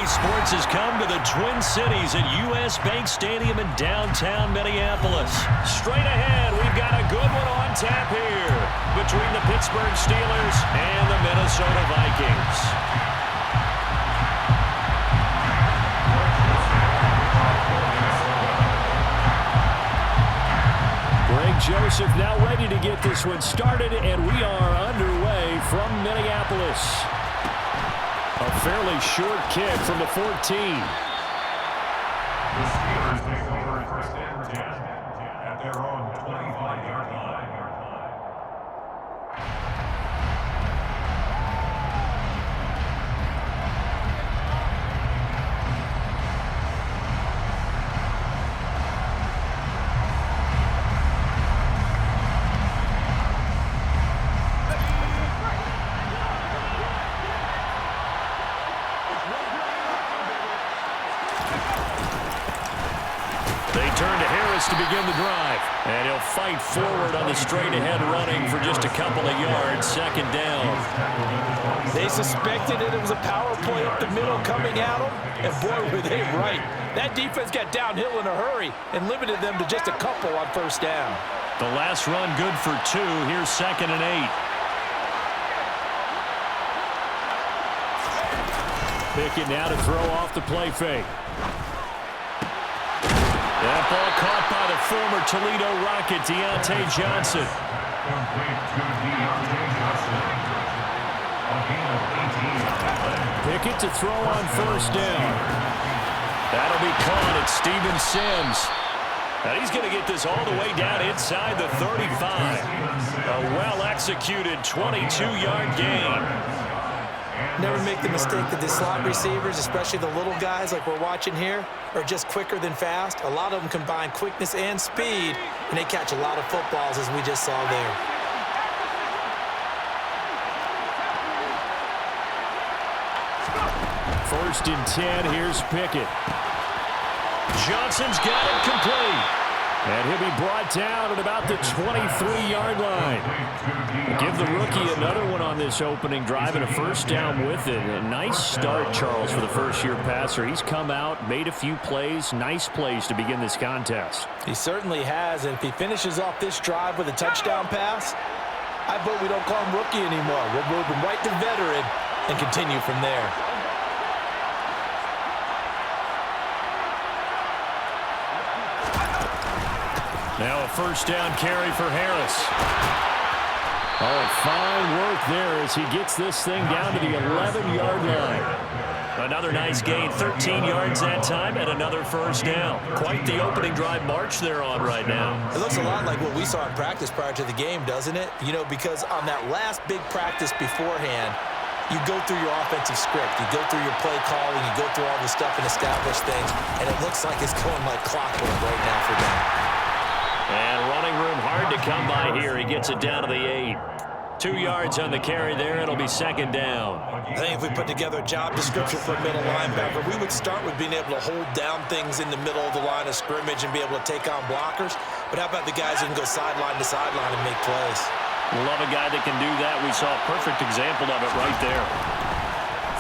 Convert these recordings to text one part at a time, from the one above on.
Sports has come to the Twin Cities at U.S. Bank Stadium in downtown Minneapolis. Straight ahead, we've got a good one on tap here between the Pittsburgh Steelers and the Minnesota Vikings. Greg Joseph now ready to get this one started, and we are underway from Minneapolis. A fairly short kick from the 14. The Steelers take over first and 10 at their own 25-yard line. To begin the drive, and he'll fight forward on the straight-ahead running for just a couple of yards. Second down. They suspected it was a power play up the middle coming at them, and boy, were they right. That defense got downhill in a hurry and limited them to just a couple on first down. The last run good for 2. Here's 2nd and 8. Pickett now to throw off the play fake. That ball caught by the former Toledo Rocket, Deontay Johnson. Pickett to throw on first down. That'll be caught at Steven Sims. Now he's going to get this all the way down inside the 35. A well-executed 22-yard gain. Never make the mistake that the slot receivers, especially the little guys like we're watching here, are just quicker than fast. A lot of them combine quickness and speed, and they catch a lot of footballs, as we just saw there. First and 10, here's Pickett. Johnson's got it complete. And he'll be brought down at about the 23-yard line. Give the rookie another one on this opening drive and a first down with it. A nice start, Charles, for the first-year passer. He's come out, made a few plays, nice plays to begin this contest. He certainly has, and if he finishes off this drive with a touchdown pass, I vote we don't call him rookie anymore. We'll move him right to veteran and continue from there. Now a first down carry for Harris. Oh, fine work there as he gets this thing down to the 11-yard line. Another nice gain, 13 yards that time, and another first down. Quite the opening drive march they're on right now. It looks a lot like what we saw in practice prior to the game, doesn't it? You know, because on that last big practice beforehand, you go through your offensive script, you go through your play calling, you go through all the stuff and establish things, and it looks like it's going like clockwork right now for them. And running room hard to come by here. He gets it down to the 8. 2 yards on the carry there. It'll be second down. I think if we put together a job description for a middle linebacker, we would start with being able to hold down things in the middle of the line of scrimmage and be able to take on blockers. But how about the guys who can go sideline to sideline and make plays? Love a guy that can do that. We saw a perfect example of it right there.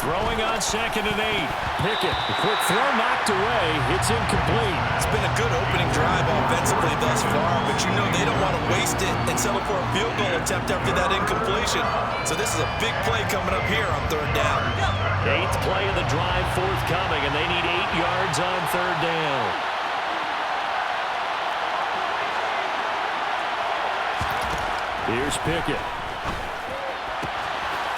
Throwing on second and 8. Pickett, a quick throw knocked away. It's incomplete. It's been a good opening drive offensively thus far, but you know they don't want to waste it and settle for a field goal attempt after that incompletion. So this is a big play coming up here on third down. 8th play of the drive forthcoming, and they need 8 yards on third down. Here's Pickett.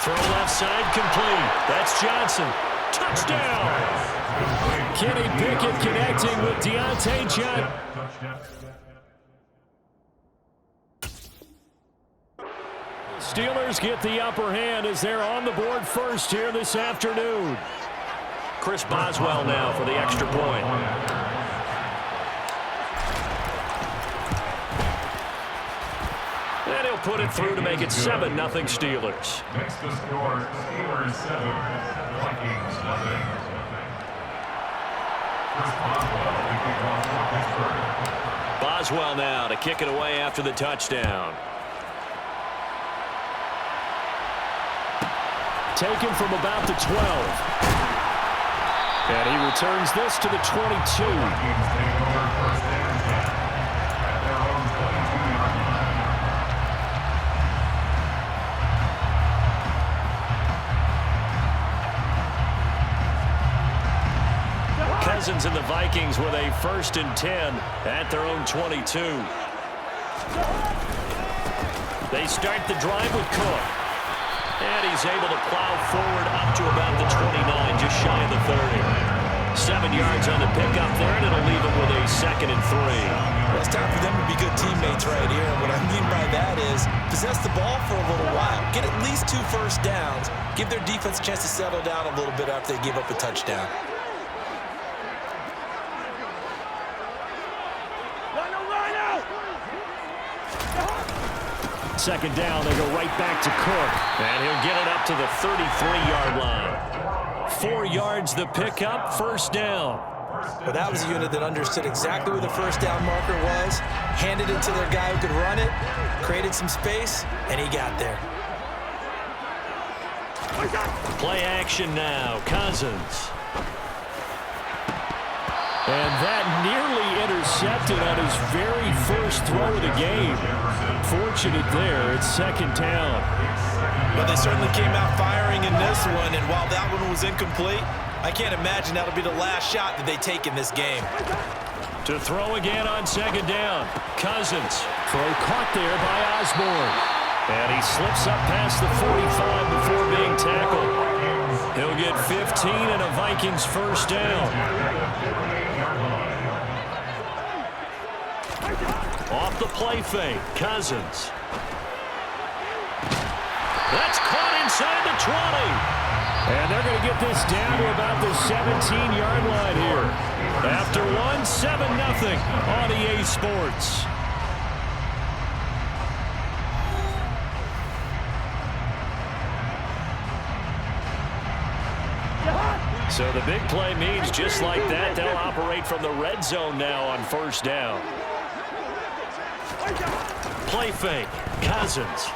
Throw left side complete. That's Johnson. Touchdown! Kenny Pickett connecting with Deontay Johnson. Steelers get the upper hand as they're on the board first here this afternoon. Chris Boswell now for the extra point. And he'll put it through to make it 7-0 Steelers. Next to score, Steelers 7, Vikings 0. Boswell now to kick it away after the touchdown. Taken from about the 12. And he returns this to the 22. Cousins and the Vikings with a 1st and 10 at their own 22. They start the drive with Cook. And he's able to plow forward up to about the 29, just shy of the 30. 7 yards on the pickup there, and it'll leave him with a 2nd and 3. Well, it's time for them to be good teammates right here. And what I mean by that is possess the ball for a little while. Get at least 2 first downs. Give their defense a chance to settle down a little bit after they give up a touchdown. 2nd down, they go right back to Cook. And he'll get it up to the 33-yard line. 4 yards the pickup, 1st down. Well, that was a unit that understood exactly where the 1st down marker was, handed it to their guy who could run it, created some space, and he got there. Play action now, Cousins. And that nearly intercepted on his very first throw of the game. Fortunate there, it's 2nd down. Well, they certainly came out firing in this one, and while that one was incomplete, I can't imagine that'll be the last shot that they take in this game. To throw again on 2nd down, Cousins. Throw caught there by Osborne. And he slips up past the 45 before being tackled. He'll get 15 and a Vikings 1st down. Off the play fake, Cousins. That's caught inside the 20. And they're going to get this down to about the 17-yard line here. After one, 7-0 on EA Sports. So the big play means just like that, they'll operate from the red zone now on 1st down. Play fake, Cousins.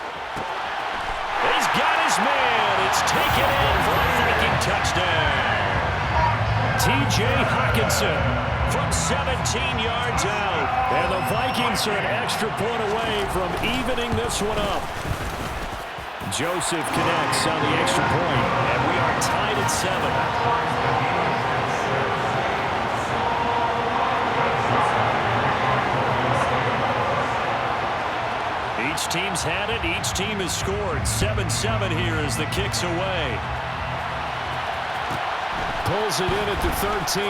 He's got his man. It's taken in for a Viking touchdown. T.J. Hockenson from 17 yards out. And the Vikings are an extra point away from evening this one up. Joseph connects on the extra point, and we are tied at 7. Each team's had it. Each team has scored. 7-7 here as the kick's away. Pulls it in at the 13.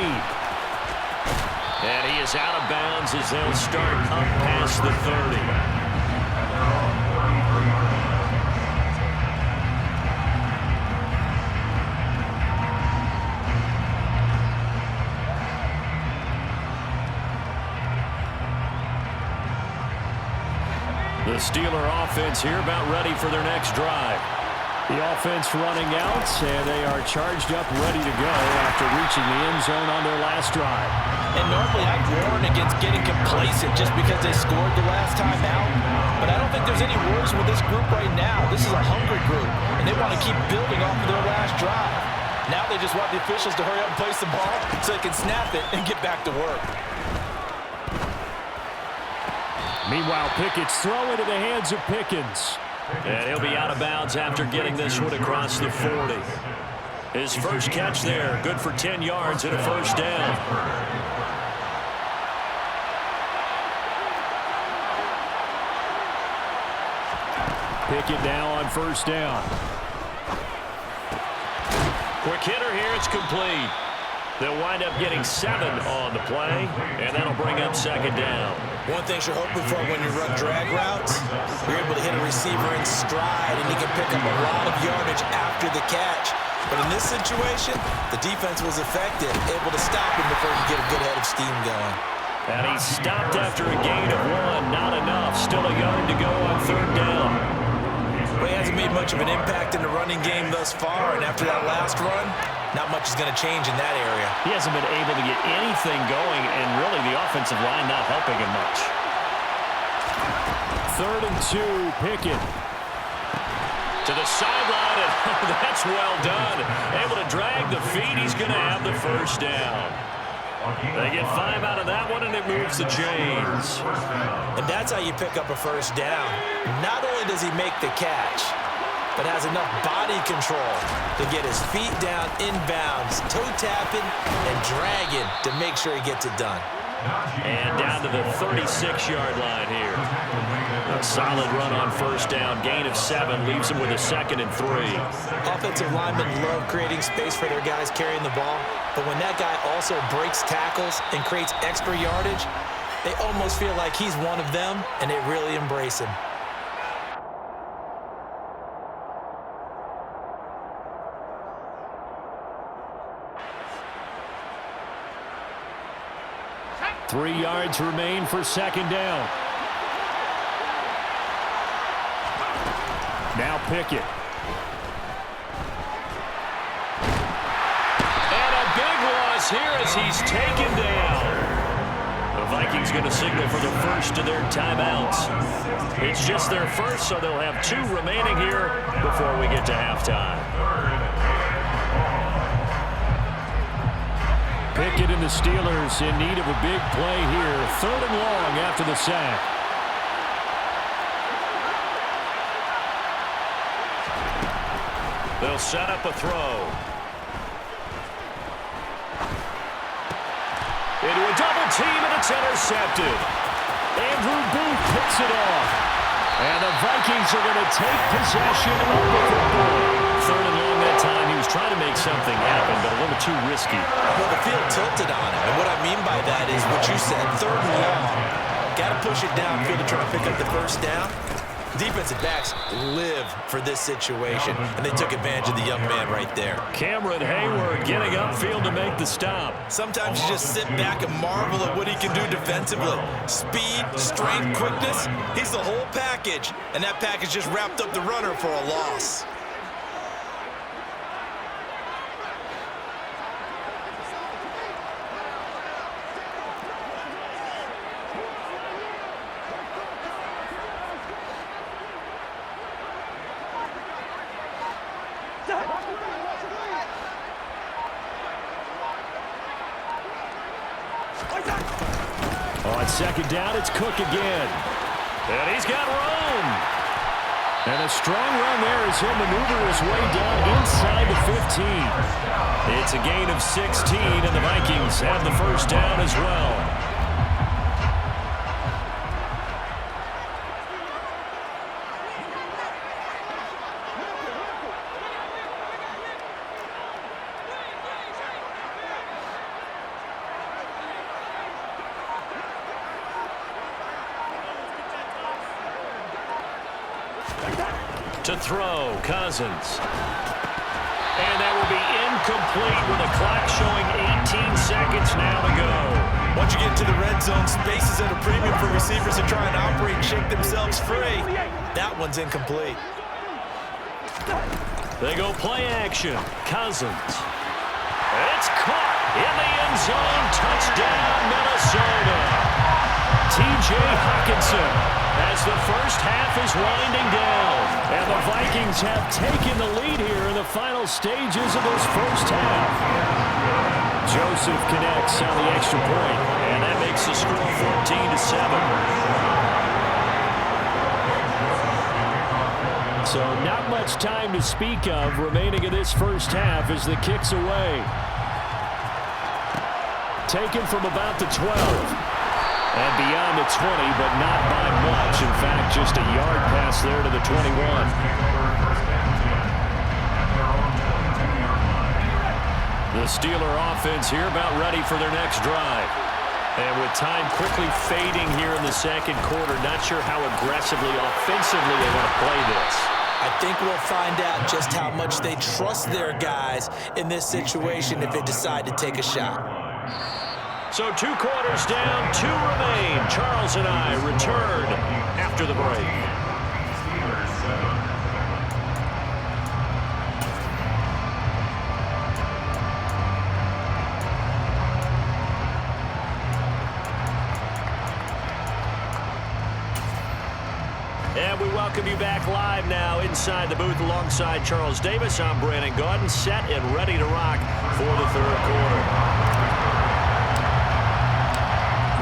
And he is out of bounds as they'll start up past the 30. The Steeler offense here about ready for their next drive. The offense running out, and they are charged up, ready to go after reaching the end zone on their last drive. And normally I'd warn against getting complacent just because they scored the last time out. But I don't think there's any worries with this group right now. This is a hungry group, and they want to keep building off of their last drive. Now they just want the officials to hurry up and place the ball so they can snap it and get back to work. Meanwhile, Pickett's throw into the hands of Pickens. And he'll be out of bounds after getting this one across the 40. His first catch there, good for 10 yards and a 1st down. Pickett now on 1st down. Quick hitter here, it's complete. They'll wind up getting 7 on the play, and that'll bring up 2nd down. One thing you're hoping for when you run drag routes, you're able to hit a receiver in stride, and he can pick up a lot of yardage after the catch. But in this situation, the defense was effective, able to stop him before he could get a good head of steam going. And he stopped after a gain of 1. Not enough. Still a yard to go on 3rd down. Well, he hasn't made much of an impact in the running game thus far, and after that last run, not much is going to change in that area. He hasn't been able to get anything going, and really the offensive line not helping him much. 3rd and 2, Pickett. To To the sideline, and that's well done. Able to drag the feet. He's going to have the first down. They get 5 out of that one, and it moves the chains. And that's how you pick up a first down. Not only does he make the catch, but has enough body control to get his feet down inbounds, toe tapping and dragging to make sure he gets it done. And down to the 36-yard line here. A solid run on first down. Gain of 7 leaves him with a 2nd and 3. Offensive linemen love creating space for their guys carrying the ball, but when that guy also breaks tackles and creates extra yardage, they almost feel like he's one of them, and they really embrace him. Three yards remain for second down. Now Pickett. And a big loss here as he's taken down. The Vikings going to signal for the first of their timeouts. It's just their first, so they'll have 2 remaining here before we get to halftime. Pickett and the Steelers in need of a big play here. 3rd and long after the sack. They'll set up a throw. Into a double team, and it's intercepted. Andrew Booth picks it off. And the Vikings are going to take possession of the football. 3rd and long that time. He was trying to make something happen, but a little too risky. Well, the field tilted on him, and what I mean by that is what you said, 3rd and long. Got to push it downfield to try to pick up the first down. Defensive backs live for this situation, and they took advantage of the young man right there. Cameron Hayward getting upfield to make the stop. Sometimes you just sit back and marvel at what he can do defensively. Speed, strength, quickness, he's the whole package, and that package just wrapped up the runner for a loss. On second down, it's Cook again. And he's got room. And a strong run there as he'll maneuver his way down inside the 15. It's a gain of 16, and the Vikings have the first down as well. To throw, Cousins. And that will be incomplete with the clock showing 18 seconds now to go. Once you get into the red zone, space is at a premium for receivers to try and operate and shake themselves free. That one's incomplete. They go play action. Cousins. It's caught in the end zone. Touchdown, Minnesota. T.J. Hawkinson as the first half is winding down. And the Vikings have taken the lead here in the final stages of this first half. Joseph connects on the extra point, and that makes the score 14-7. So not much time to speak of remaining in this first half as the kick's away. Taken from about the 12. And beyond the 20, but not by much. In fact, just a yard pass there to the 21. The Steeler offense here about ready for their next drive. And with time quickly fading here in the second quarter, not sure how aggressively, offensively they want to play this. I think we'll find out just how much they trust their guys in this situation if they decide to take a shot. So 2 quarters down, 2 remain. Charles and I return after the break. And we welcome you back live now inside the booth alongside Charles Davis. I'm Brandon Gaudin, set and ready to rock for the third quarter.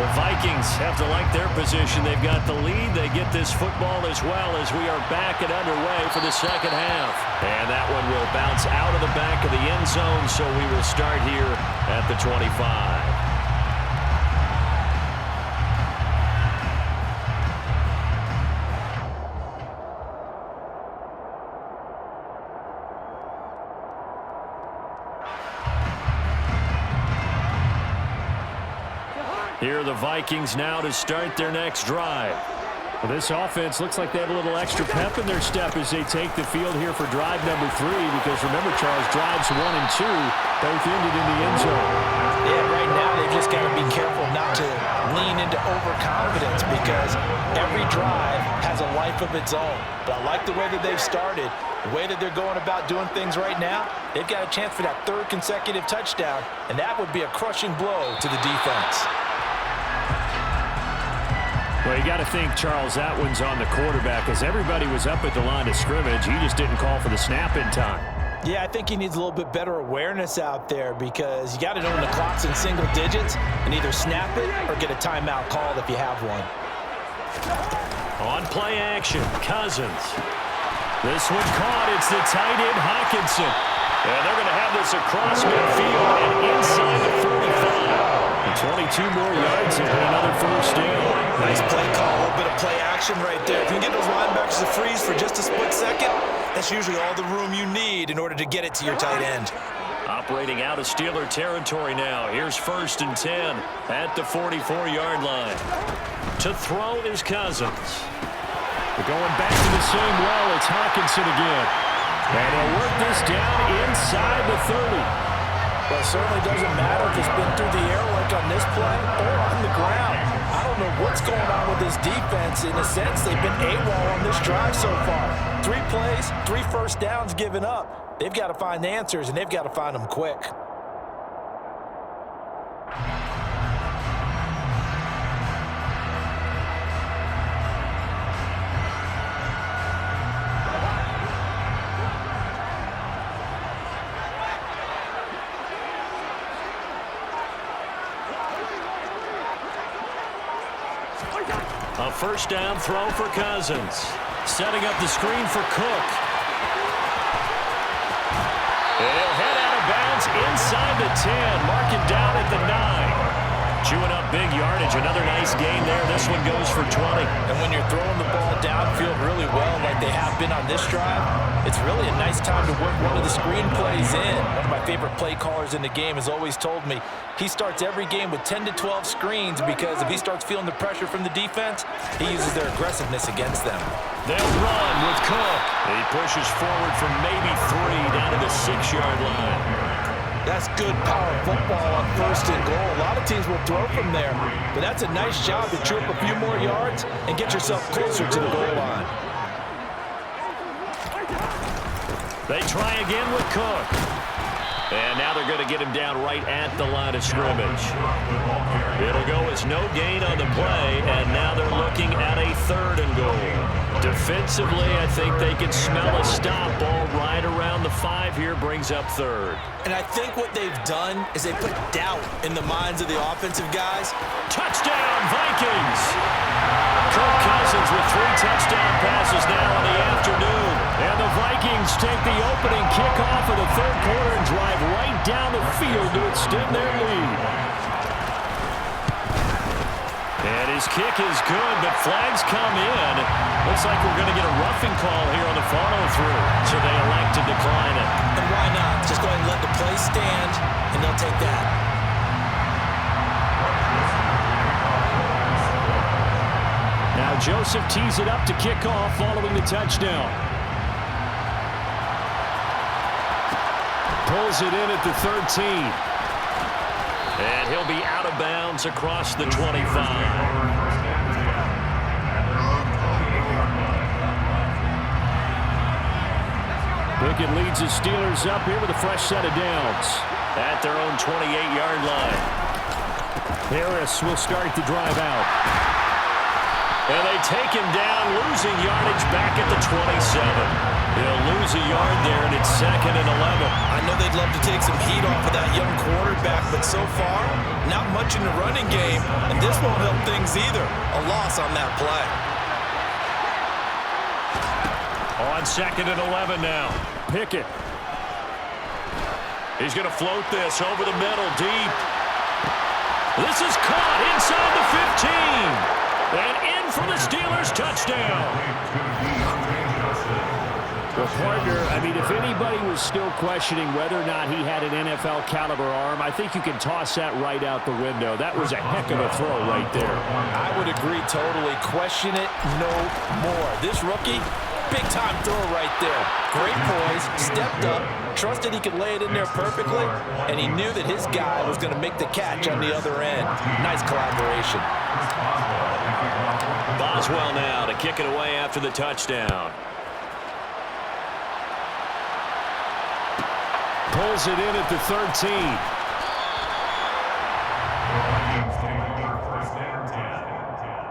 The Vikings have to like their position. They've got the lead. They get this football as well as we are back and underway for the second half. And that one will bounce out of the back of the end zone, so we will start here at the 25. Here are the Vikings now to start their next drive. Well, this offense looks like they have a little extra pep in their step as they take the field here for drive number 3, because remember, Charles, drives 1 and 2 both ended in the end zone. Yeah, right now they've just got to be careful not to lean into overconfidence, because every drive has a life of its own. But I like the way that they've started, the way that they're going about doing things right now. They've got a chance for that 3rd consecutive touchdown, and that would be a crushing blow to the defense. Well, you got to think, Charles, that one's on the quarterback, as everybody was up at the line of scrimmage. He just didn't call for the snap in time. Yeah, I think he needs a little bit better awareness out there, because you got to know when the clock's in single digits and either snap it or get a timeout called if you have one. On play action, Cousins. This one caught. It's the tight end, Hawkinson. And they're going to have this across midfield and inside the 45. 22 more yards and another first down. Nice play call, a little bit of play action right there. If you can get those linebackers to freeze for just a split second, that's usually all the room you need in order to get it to your tight end. Operating out of Steeler territory now. Here's 1st and 10 at the 44-yard line. To throw is Cousins. They're going back to the same well. It's Hawkinson again. And he'll work this down inside the 30. Well, it certainly doesn't matter if it's been through the air like on this play or on the ground. I don't know what's going on with this defense. In a sense, they've been AWOL on this drive so far. 3 plays, 3 first downs given up. They've got to find the answers, and they've got to find them quick. A first down throw for Cousins. Setting up the screen for Cook. He'll head out of bounds inside the 10. Mark it down at the 9. Chewing up big yardage. Another nice gain there. This one goes for 20. And when you're throwing the ball downfield really well like they have been on this drive, it's really a nice time to work one of the screen plays in. One of my favorite play callers in the game has always told me he starts every game with 10 to 12 screens, because if he starts feeling the pressure from the defense, he uses their aggressiveness against them. They'll run with Cook. He pushes forward from maybe 3 down to the 6-yard line. That's good power football on 1st and goal. A lot of teams will throw from there, but that's a nice job to chew up a few more yards and get yourself closer to the goal line. They try again with Cook. And now they're going to get him down right at the line of scrimmage. It'll go as no gain on the play, and now they're looking at a 3rd and goal. Defensively, I think they can smell a stop. Ball right around the 5 here, brings up 3rd. And I think what they've done is they put doubt in the minds of the offensive guys. Touchdown, Vikings! Kirk Cousins with 3 touchdown passes now in the afternoon. And the Vikings take the opening kickoff of the 3rd quarter and drive right down the field to extend their lead. And his kick is good, but flags come in. Looks like we're going to get a roughing call here on the follow-through, so they elect to decline it. And why not? Just go ahead and let the play stand, and they'll take that. Now Joseph tees it up to kick off following the touchdown. Pulls it in at the 13. And he'll be out of bounds across the 25. Pickett leads his Steelers up here with a fresh set of downs. At their own 28-yard line. Harris will start the drive out. And they take him down, losing yardage back at the 27. He'll lose a yard there, and it's 2nd and 11. I know they'd love to take some heat off of that young quarterback, but so far, not much in the running game, and this won't help things either. A loss on that play. On 2nd and 11 now. Pickett. He's going to float this over the middle, deep. This is caught inside the 15. And in for the Steelers touchdown. Well, partner, I mean, if anybody was still questioning whether or not he had an NFL caliber arm, I think you can toss that right out the window. That was a heck of a throw right there. I would agree totally. Question it no more. This rookie, big-time throw right there. Great poise, stepped up, trusted he could lay it in there perfectly, and he knew that his guy was going to make the catch on the other end. Nice collaboration. Boswell now to kick it away after the touchdown. Pulls it in at the 13. First and 10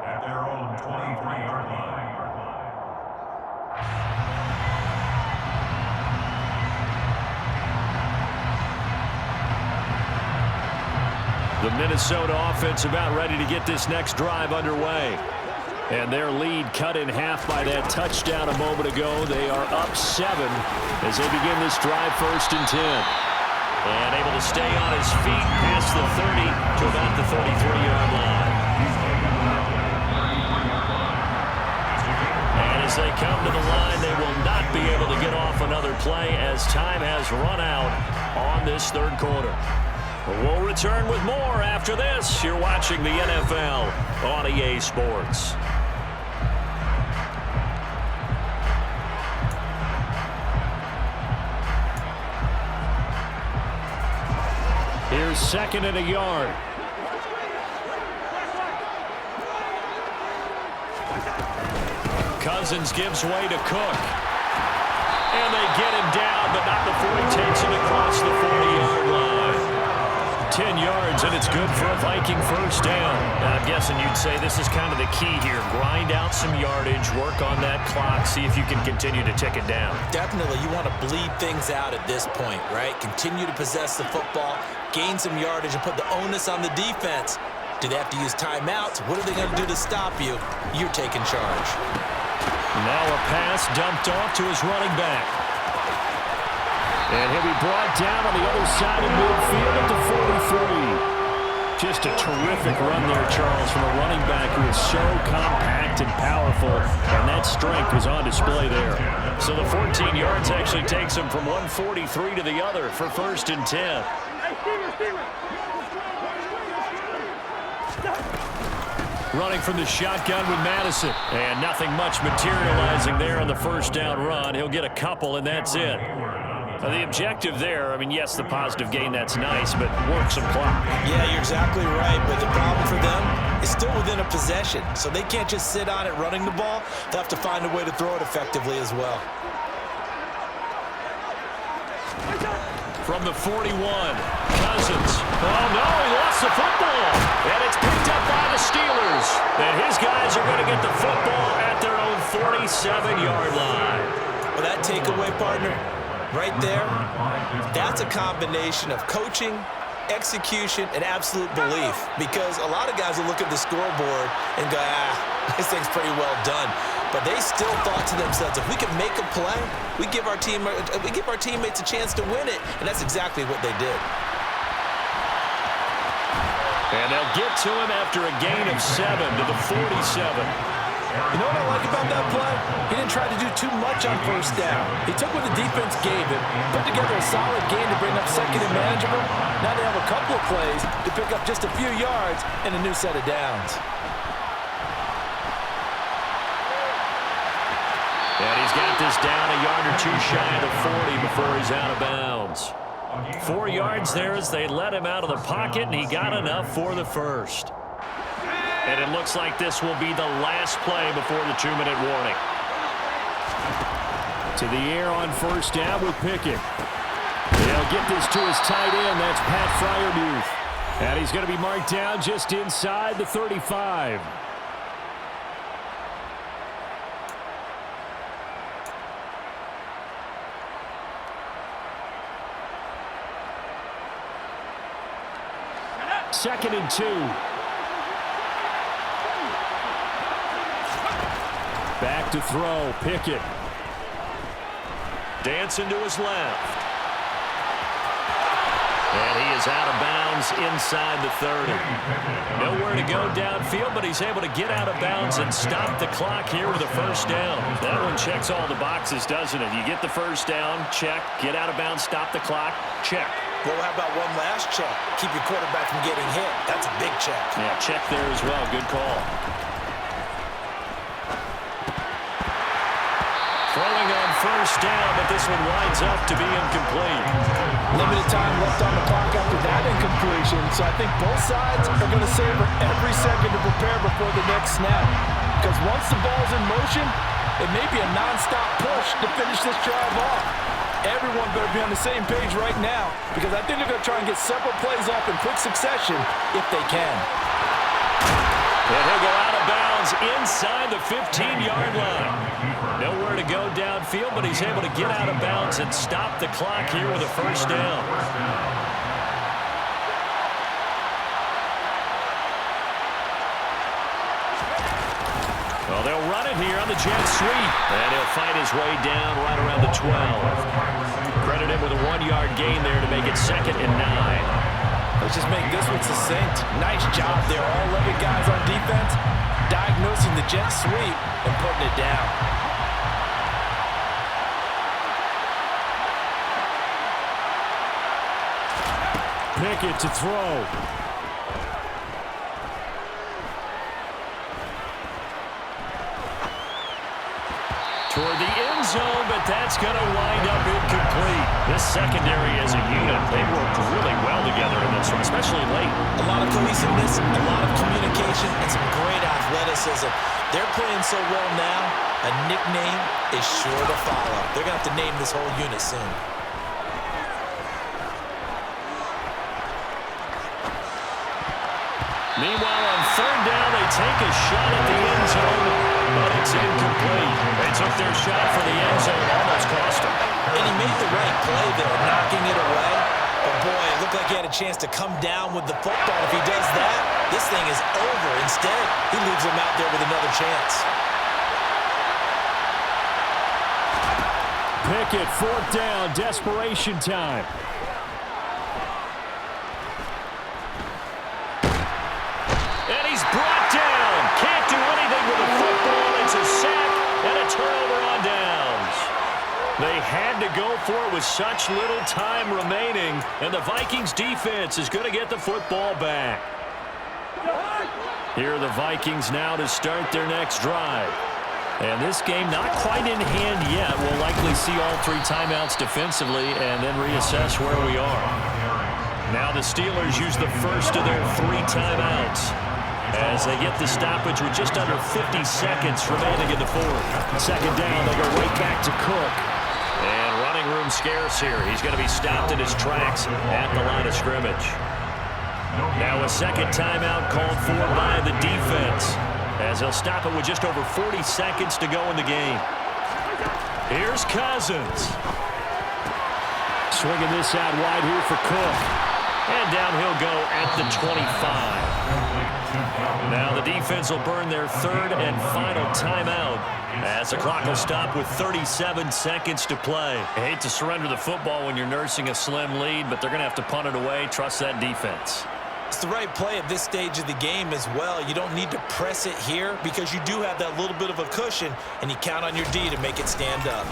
at their own 23-yard line. The Minnesota offense about ready to get this next drive underway. And their lead cut in half by that touchdown a moment ago. They are up 7 as they begin this drive 1st and 10. And able to stay on his feet past the 30 to about the 33-yard line. And as they come to the line, they will not be able to get off another play as time has run out on this 3rd quarter. We'll return with more after this. You're watching the NFL on EA Sports. Here's 2nd and a yard. Cousins gives way to Cook. And they get him down, but not before he takes it across the 40-yard line. 10 yards, and it's good for a Viking first down. I'm guessing you'd say this is kind of the key here. Grind out some yardage, work on that clock, see if you can continue to tick it down. Definitely, you want to bleed things out at this point, right? Continue to possess the football, gain some yardage, and put the onus on the defense. Do they have to use timeouts? What are they going to do to stop you? You're taking charge. Now a pass dumped off to his running back. And he'll be brought down on the other side of midfield at the 43. Just a terrific run there, Charles, from a running back who is so compact and powerful, and that strength was on display there. So the 14 yards actually takes him from 143 to the other for 1st and 10. Running from the shotgun with Madison. And nothing much materializing there on the first down run. He'll get a couple, and that's it. The objective there, I mean, yes, the positive gain, that's nice, but work some clock. Yeah, you're exactly right, but the problem for them is still within a possession, so they can't just sit on it running the ball. They'll have to find a way to throw it effectively as well. From the 41, Cousins. Oh, no, he lost the football. And it's picked up by the Steelers. And his guys are going to get the football at their own 47-yard line. Well, that takeaway, partner, right there, that's a combination of coaching, execution, and absolute belief. Because a lot of guys will look at the scoreboard and go, this thing's pretty well done. But they still thought to themselves, if we can make a play, we give our teammates a chance to win it. And that's exactly what they did. And they'll get to him after a gain of 7 to the 47. You know what I like about that play? He didn't try to do too much on first down. He took what the defense gave him, put together a solid game to bring up 2nd and manageable. Now they have a couple of plays to pick up just a few yards and a new set of downs. And he's got this down a yard or two shy of the 40 before he's out of bounds. 4 yards there as they let him out of the pocket, and he got enough for the first. And it looks like this will be the last play before the 2-minute warning. To the air on first down with Pickett. They'll get this to his tight end. That's Pat Freiermuth. And he's going to be marked down just inside the 35. 2nd and 2. Back to throw. Pickett. Dancing to his left. And he is out of bounds inside the 30. Nowhere to go downfield, but he's able to get out of bounds and stop the clock here with a first down. That one checks all the boxes, doesn't it? You get the first down, check. Get out of bounds, stop the clock, check. Well, how about one last check? Keep your quarterback from getting hit. That's a big check. Yeah, check there as well. Good call. Throwing on first down, but this one winds up to be incomplete. Limited time left on the clock after that incompletion, so I think both sides are going to savor every second to prepare before the next snap. Because once the ball's in motion, it may be a non-stop push to finish this drive off. Everyone better be on the same page right now, because I think they're going to try and get several plays off in quick succession if they can. And he'll go out of bounds inside the 15-yard line. Nowhere to go downfield, but he's able to get out of bounds and stop the clock here with a first down. Well, they'll run it here on the jet sweep. And he'll fight his way down right around the 12. Credit him with a 1-yard gain there to make it 2nd and 9. Let's just make this one succinct. Nice job there. All 11 guys on defense diagnosing the jet sweep and putting it down. Pickett to throw. Toward the end zone, but that's going to wind up incomplete. This secondary as a unit, they worked really well together in this one, especially late. A lot of cohesiveness, a lot of communication, and some great athleticism. They're playing so well now, a nickname is sure to follow. They're going to have to name this whole unit soon. Meanwhile, on 3rd down, they take a shot at the end zone, but it's incomplete. They took their shot for the end zone, almost cost them. And he made the right play there, knocking it away. But boy, it looked like he had a chance to come down with the football. If he does that, this thing is over. Instead, he leaves him out there with another chance. Pickett, 4th down, desperation time. And he's brought down. Can't do anything with the football. It's a sack and a turnover on downs. They had to go for it with such little time remaining, and the Vikings defense is going to get the football back. Here are the Vikings now to start their next drive. And this game not quite in hand yet. We'll likely see all 3 timeouts defensively and then reassess where we are. Now the Steelers use the first of their 3 timeouts as they get the stoppage with just under 50 seconds remaining in the 4th. 2nd down, they go right back to Cook. And running room scarce here. He's going to be stopped in his tracks at the line of scrimmage. Now a 2nd timeout called for by the defense as they'll stop it with just over 40 seconds to go in the game. Here's Cousins. Swinging this out wide here for Cook. And down he'll go at the 25. Now the defense will burn their 3rd and final timeout as the clock will stop with 37 seconds to play. I hate to surrender the football when you're nursing a slim lead, but they're going to have to punt it away. Trust that defense. It's the right play at this stage of the game as well. You don't need to press it here because you do have that little bit of a cushion, and you count on your D to make it stand up.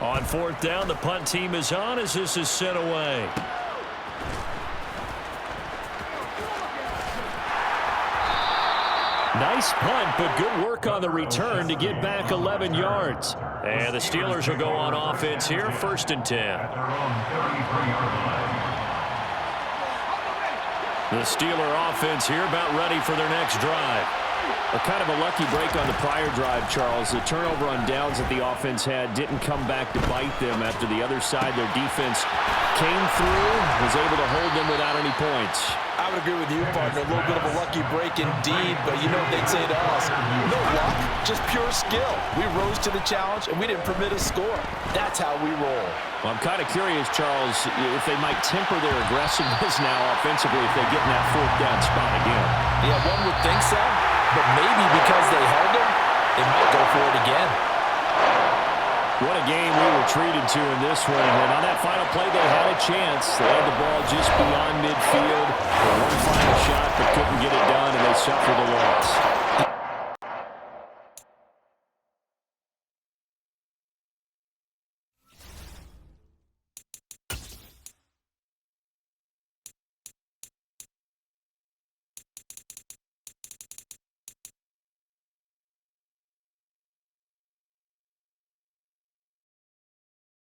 On 4th down, the punt team is on as this is sent away. Nice punt, but good work on the return to get back 11 yards. And the Steelers will go on offense here, 1st and 10. The Steeler offense here about ready for their next drive. A kind of a lucky break on the prior drive, Charles. The turnover on downs that the offense had didn't come back to bite them after the other side. Their defense came through, was able to hold them without any points. I would agree with you, partner. A little bit of a lucky break indeed, but you know what they'd say to us. No luck, just pure skill. We rose to the challenge, and we didn't permit a score. That's how we roll. Well, I'm kind of curious, Charles, if they might temper their aggressiveness now offensively if they get in that fourth down spot again. Yeah, one would think so, but maybe because they held them, they might go for it again. What a game we were treated to in this one. And on that final play, they had a chance. They had the ball just beyond midfield for one final shot, but couldn't get it done, and they suffered a loss.